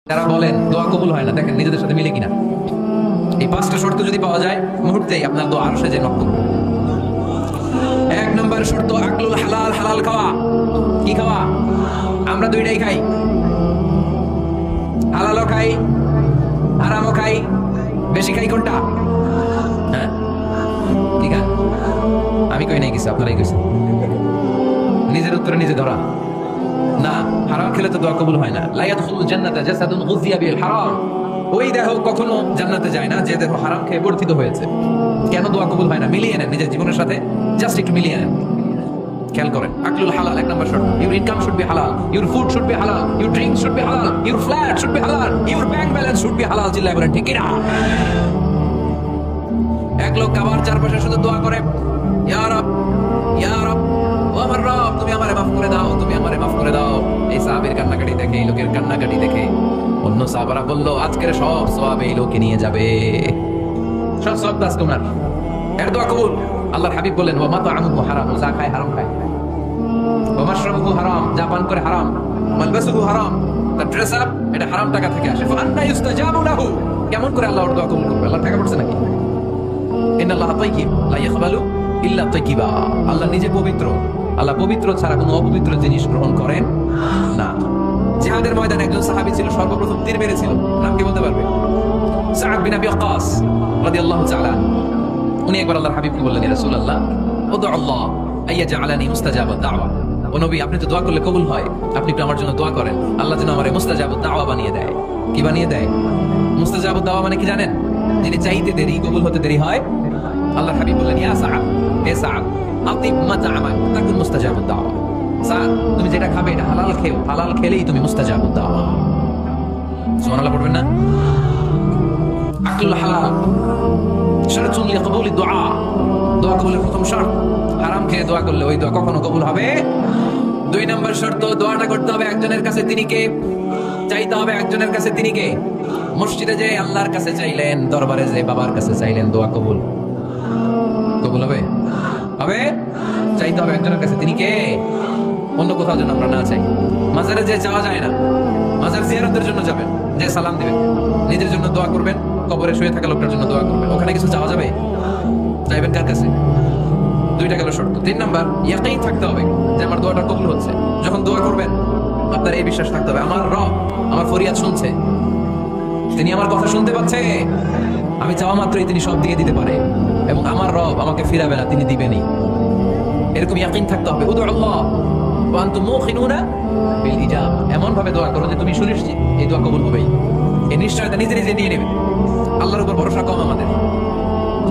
তারা বলেন দোয়া কবুল হয় না, দেখেন নিজেদের সাথে মিলে কিনা। এই পাঁচটা শর্ত যদি পাওয়া যায় মুহূর্তেই আপনার দোয়া আরশে যে নক করবে। এক নম্বর শর্ত আকলুল হালাল, হালাল খাওয়া। কি খাওয়া? আমরা দুইটাই খাই, হালালও খাই হারামও খাই। বেশি খাই কোনটা? হ্যাঁ ঠিক আছে, আমি কই নাই কিছু, আপনারাই কইছেন। নিজের উত্তরে নিজে ধরা না। হারাম খেলে তো দোয়া কবুল হয় না। লা ইয়াদখুলুল জান্নাতা জাসাদুন গুযিয়া বিল হারাম। ওই দেহ কখনো জান্নাতে যায় না যে দেহ হারাম খেয়ে বর্ধিত হয়েছে। কেন দোয়া কবুল হয় না? মিলিয়ে নেন নিজের জীবনের সাথে, জাস্ট একটু মিলিয়ে নেন। খেয়াল করেন, আকলুল হালাল এক নম্বর শর্ত। ইউর ইনকাম শুড বি হালাল, ইউর ফুড শুড বি হালাল, ইউর ড্রিঙ্ক শুড বি হালাল, ইউর ফ্ল্যাট শুড বি হালাল, your bank balance should be হালাল। চিল্লায় বলেন ঠিক কিনা? এক লোক কাবার চারপাশে শুধু দোয়া করে, ইয়া রব, ইয়া রব, ও আমার রব, তুমি আমারে মাফ করে দাও, তুমি আমারে মাফ করে দাও। এই সাহাবীর কান্নাকাটি দেখে, এই লোকের কান্নাকাটি দেখে অন্য সাহাবারা বলল, আজকের সব সওয়াব এই লোকে নিয়ে যাবে, সব সওয়াব আজকে ওনার। এর দোয়া কবুল। আল্লাহর হাবিব বলেন, ওয়া মাতআমুহু হারাম, যা খায় হারাম খায়। ওয়া মাশরাবুহু হারাম, যা পান করে হারাম। মালবাসুহু হারাম, তার ড্রেস আপ এটা হারাম টাকা থেকে আসে। ফাআন্না ইউস্তাজাবু লাহু, কেমন করে আল্লাহর দোয়া কবুল করবে? আল্লাহ টাকা পড়ছে নাকি? ইন্নাল্লাহা তাইয়্যিব লা ইয়াকবালু ইল্লা তাইয়্যিবা। আল্লাহ নিজে পবিত্র, আল্লাহ পবিত্র ছাড়া কোনো অপবিত্র জিনিস গ্রহণ করেন না। জিহাদের ময়দানে একজন সাহাবী ছিল, সর্বপ্রথম তীর মেরেছিল। নাম কি বলতে পারবে? সাআদ বিন আবি ওয়াক্কাস রাদিয়াল্লাহু তাআলা। উনি একবার আল্লাহর হাবিবকে বললেন, ইয়া রাসূলুল্লাহ, উদউ আল্লাহ আইয়াজআলানি মুস্তাজাবাদ দাওয়া। ও নবী, আপনি তো দোয়া করলে কবুল হয়, আপনি একটু আমার জন্য দোয়া করেন, আল্লাহ যেন আমারে মুস্তাজাবাদ দাওয়া বানিয়ে দেয়। কি বানিয়ে দেয়? মুস্তাজাবাদ দাওয়া মানে কি জানেন? যিনি চাইতে দেরি, কবুল হতে দেরি হয়। আল্লাহর হাবিব বললেন, ইয়া সাআদ, হে সাআদ, আতিব মাতআমাক তাকুন মুস্তাজাবাদ দাওয়া। সাআদ, তুমি যেটা খাবে এটা হালাল খেও, হালাল খেলেই তুমি মুস্তাজাবাদ দাওয়া। সুবহানাল্লাহ পড়বেন না? আকলুল হালাল শারতুন লিকবুলি দুআ, দোয়া কবুলের প্রথম শর্ত। হারাম খেয়ে দোয়া করলে ওই দোয়া কখনো কবুল হবে? দুই নম্বর শর্ত, দোয়াটা করতে হবে একজনের কাছে, তিনি কে? চাইতে হবে একজনের কাছে, তিনি কে? মসজিদে যে আল্লাহর কাছে চাইলেন, দরবারে যে বাবার কাছে চাইলেন, দোয়া কবুল কবুল হবে? হবে? চাইতে হবে একজনের কাছে, তিনি কে? অন্য কোথাও যেন আমরা না চাই। মাজারে যে চাওয়া যায় না, মাজার জিয়ারতের জন্য যাবেন, যে সালাম দিবেন, নিজের জন্য দোয়া করবেন, কবরে শুয়ে থাকা লোকটার জন্য দোয়া করবেন। ওখানে কিছু চাওয়া যাবে? চাইবেন কার কাছে? দুইটা গেল শর্ত। তিন নাম্বার, ইয়াকিন থাকতে হবে যে আমার দোয়াটা কবুল হচ্ছে। যখন দোয়া করবেন আপনার এই বিশ্বাস থাকতে হবে, আমার রব আমার ফরিয়াদ শুনছে, তিনি আমার কথা শুনতে পাচ্ছে, আমি চাওয়া মাত্রই তিনি সব দিয়ে দিতে পারে, এবং আমার রব আমাকে ফিরাবে না, তিনি দিবেনই। এরকম ইয়াকিন থাকতে হবে। উদউ আল্লাহ ওয়া আনতুম মুখিনুনা বিল ইজাবা, এমন ভাবে দোয়া করো যে তুমি সুনিশ্চিত এই দোয়া কবুল হবেই। এই নিশ্চয়তা নিজে নিজে নিয়ে নেবে। আল্লাহর উপর ভরসা কম আমাদের,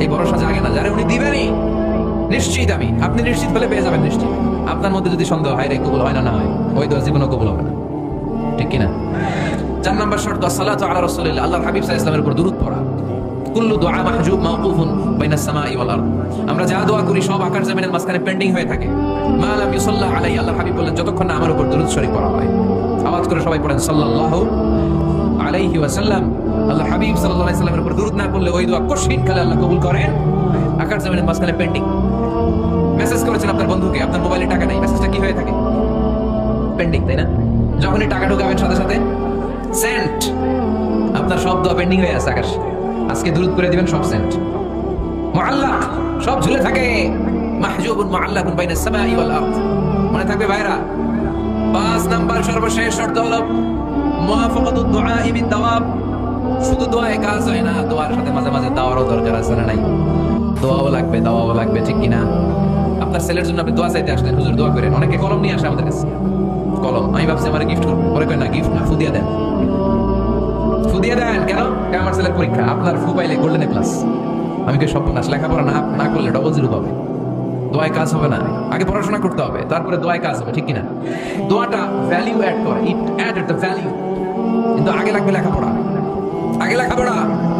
এই ভরসা জাগে না, যারা উনি দিবেনই নিশ্চিত আমি। আপনি নিশ্চিত হলে পেয়ে যাবেন নিশ্চিত। আপনার মধ্যে যদি সন্দেহ হয় রে কবুল হয় না, না হয়, ওই দোয়া জীবনও কবুল হবে না, ঠিক কিনা? চার নম্বর শর্ত, আসসালাতু আলা রাসূলিল্লাহ, আল্লাহর হাবিব সাল্লাল্লাহু আলাইহি ওয়াসাল্লামের উপর দুরূদ পড়া। কুল্লু দুআ মাহজুব মাওকুফুন বাইনাস সামাই ওয়াল আরদ, আমরা যা দোয়া করি সব আকাশ জমিনের মাঝখানে পেন্ডিং হয়ে থাকে। মা লাম ইউসাল্লা আলাইহি, আল্লাহর হাবিব বলেন যতক্ষণ না আমার উপর দুরূদ শরীফ পড়া হয়। আওয়াজ করে সবাই পড়েন সাল্লাল্লাহু আলাইহি ওয়াসাল্লাম। আল্লাহর হাবিব সাল্লাল্লাহু আলাইহি ওয়াসাল্লামের উপর দুরূদ না পড়লে ওই দোয়া কঠিন কালে আল্লাহ কবুল করেন। আকাশ জমিনের মাঝখানে পেন্ডিং। মেসেজ করেছেন আপনার বন্ধুকে, আপনার মোবাইলে টাকা নেই, মেসেজটা কি হয়ে থাকে? পেন্ডিং, তাই না? যখনই টাকা ঢোকাবেন সাথে সাথে সেন্ট, আপনার সব দোয়া পেন্ডিং হয়ে আছে আকাশ। আজকে দুরূদ করে দিবেন, সব সেন্ট, মুআল্লাক, সব ঝুলে থাকে। মাহজুবুন মুআল্লাকুন বাইনাস সামাই ওয়াল আরদ, মনে থাকবে ভাইরা। 5 নাম্বার সর্বশেষ শর্ত হলো মুওয়াফাকাতুদ দুআ বিদ দাওয়াব। শুধু দোয়ায় কাজ হয় না, দোয়ার সাথে মাঝে মাঝে দাওয়ারও দরকার আছে না নাই? দোয়াও লাগবে, দাওয়াও লাগবে, ঠিক কিনা? আপনার ছেলের জন্য আপনি দোয়া চাইতে আসলেন, হুজুর দোয়া করেন। অনেকে কলম নিয়ে আসে আমাদের কাছে, কলম। আমি ভাবছি আমার গিফট করবো, পরে কই না, গিফট না, ফু দিয়ে দেন। ফু দিয়ে দেন কেন? আমার ছেলের পরীক্ষা, আপনার ফু পাইলে গোল্ডেন এ প্লাস। আমি কে সর্বনাশ, লেখাপড়া না করলে ডবল জিরো পাবে, দোয়ায় কাজ হবে না। আগে পড়াশোনা করতে হবে, তারপরে দোয়ায় কাজ হবে, ঠিক কিনা? দোয়াটা ভ্যালু অ্যাড করে, ইট অ্যাডেড দ্য ভ্যালু। কিন্তু আগে লাগবে লেখাপড়া, আগে লেখাপড়া।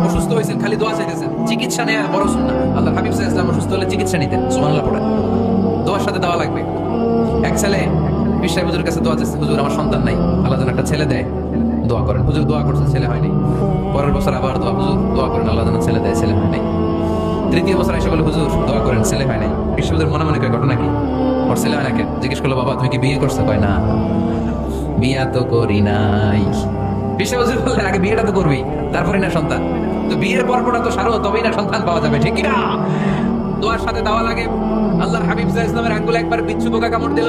অসুস্থ হয়েছেন, খালি দোয়া চাইতেছেন, চিকিৎসা নেওয়া বড় সুন্নাহ। আল্লাহর হাবিব সাল্লাল্লাহু আলাইহি ওয়াসাল্লাম অসুস্থ হলে চিকিৎসা নিতেন, সুবহানাল্লাহ পড়েন। দোয়ার সাথে দোয়া লাগবে। এক ছেলে বিশাই হুজুরের কাছে দোয়া চাইছে, হুজুর আমার সন্তান নাই, আল্লাহ যেন একটা ছেলে দেয়, দোয়া করেন। হুজুর দোয়া করছে, ছেলে হয়নি। পরের বছর আবার দোয়া, হুজুর দোয়া করেন আল্লাহ যেন ছেলে দেয়, ছেলে হয় নাই। তৃতীয় বছর এসে বলে, হুজুর দোয়া করেন, ছেলে হয় নাই। বিশ্বদের মনে মনে কয় ঘটনা কি, ওর ছেলে হয় না কেন? জিজ্ঞেস করলো, বাবা তুমি কি বিয়ে করছো? কয় না, বিয়া তো করি নাই। বিশ্ব হুজুর বললেন আগে বিয়েটা তো করবি, তারপরে না সন্তান। তো বিয়ের পর্বটা তো সারো, তবেই না সন্তান পাওয়া যাবে, ঠিক না? দোয়ার সাথে দেওয়া লাগে। আল্লাহর হাবিব সাল্লাল্লাহু আলাইহি ওয়াসাল্লামের আঙ্গুলে একবার বিচ্ছু পোকা কামড় দিল,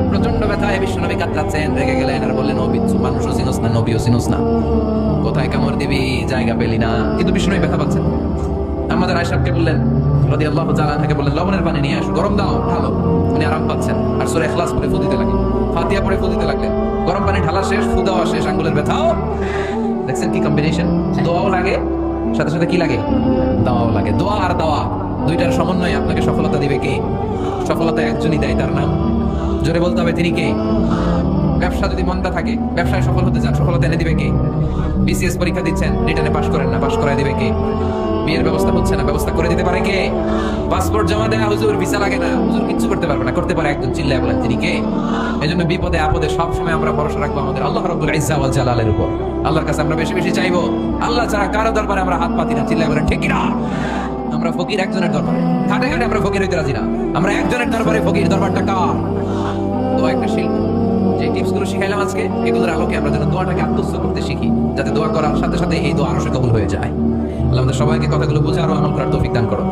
প্রচন্ড ব্যথায় বিশ্বনবী কাতরাচ্ছেন, রেগে গেলেন আর বললেন, ও বিচ্ছু, মানুষও চিনোস না, নবীও চিনোস না, কোথায় কামড় দিবি, জায়গা পেলি না। কিন্তু বিশ্বনবী ব্যথা পাচ্ছেন। আমাদের আয়েশাকে বললেন রাদিয়াল্লাহু তাআলা আনহাকে বললেন, লবণের পানি নিয়ে আসো, গরম দাও, ঢালো। উনি আরাম পাচ্ছেন আর সূরা ইখলাস পড়ে ফু দিতে লাগলেন, ফাতিহা পড়ে ফু দিতে লাগলেন। গরম পানি ঢালা শেষ, ফু দেওয়া শেষ, আঙ্গুলের ব্যথাও। দেখছেন কি কম্বিনেশন? দোয়াও লাগে, সাথে সাথে কি লাগে? দাওয়াও লাগে। দোয়া আর দাওয়া দুইটার সমন্বয়ে আপনাকে সফলতা দিবে কে? সফলতা একজনই দেয়, তার নাম জোরে বলতে হবে, তিনি কে? ব্যবসা যদি মন্দা থাকে, ব্যবসায় সফল হতে চান, সফলতা এনে দিবে কে? বিসিএস পরীক্ষা দিচ্ছেন, রিটার্নে পাশ করেন না, পাশ করায় দিবে কে? বিয়ের ব্যবস্থা হচ্ছে না, ব্যবস্থা করে দিতে পারে কে? পাসপোর্ট জমা দেয়া, হুজুর ভিসা লাগে না, হুজুর কিচ্ছু করতে পারবে না, করতে পারে একজন, চিল্লায় বলেন তিনি কে? এজন্য বিপদে আপদে সব সময় আমরা ভরসা রাখবো আমাদের আল্লাহ রাব্বুল ইজ্জা ওয়াল জালালের উপর। আল্লাহর কাছে আমরা বেশি বেশি চাইবো। আল্লাহ ছাড়া কারো দরবারে আমরা হাত পাতি না, চিল্লায় বলেন ঠিক কি না? আমরা ফকির একজনের দরবারে, ঘাটে ঘাটে আমরা ফকির হইতে রাজি না, আমরা একজনের দরবারে ফকির। দরবারটা কার? দোয়া একটা শিল্প। যে টিপস গুলো শিখাইলাম আজকে, এগুলোর আলোকে আমরা যেন দোয়াটাকে আত্মস্থ করতে শিখি, যাতে দোয়া করার সাথে সাথে এই দোয়া আরো কবুল হয়ে যায়। আল্লাহ আমাদের সবাইকে কথাগুলো বুঝে আরো আমল করার তৌফিক দান করো।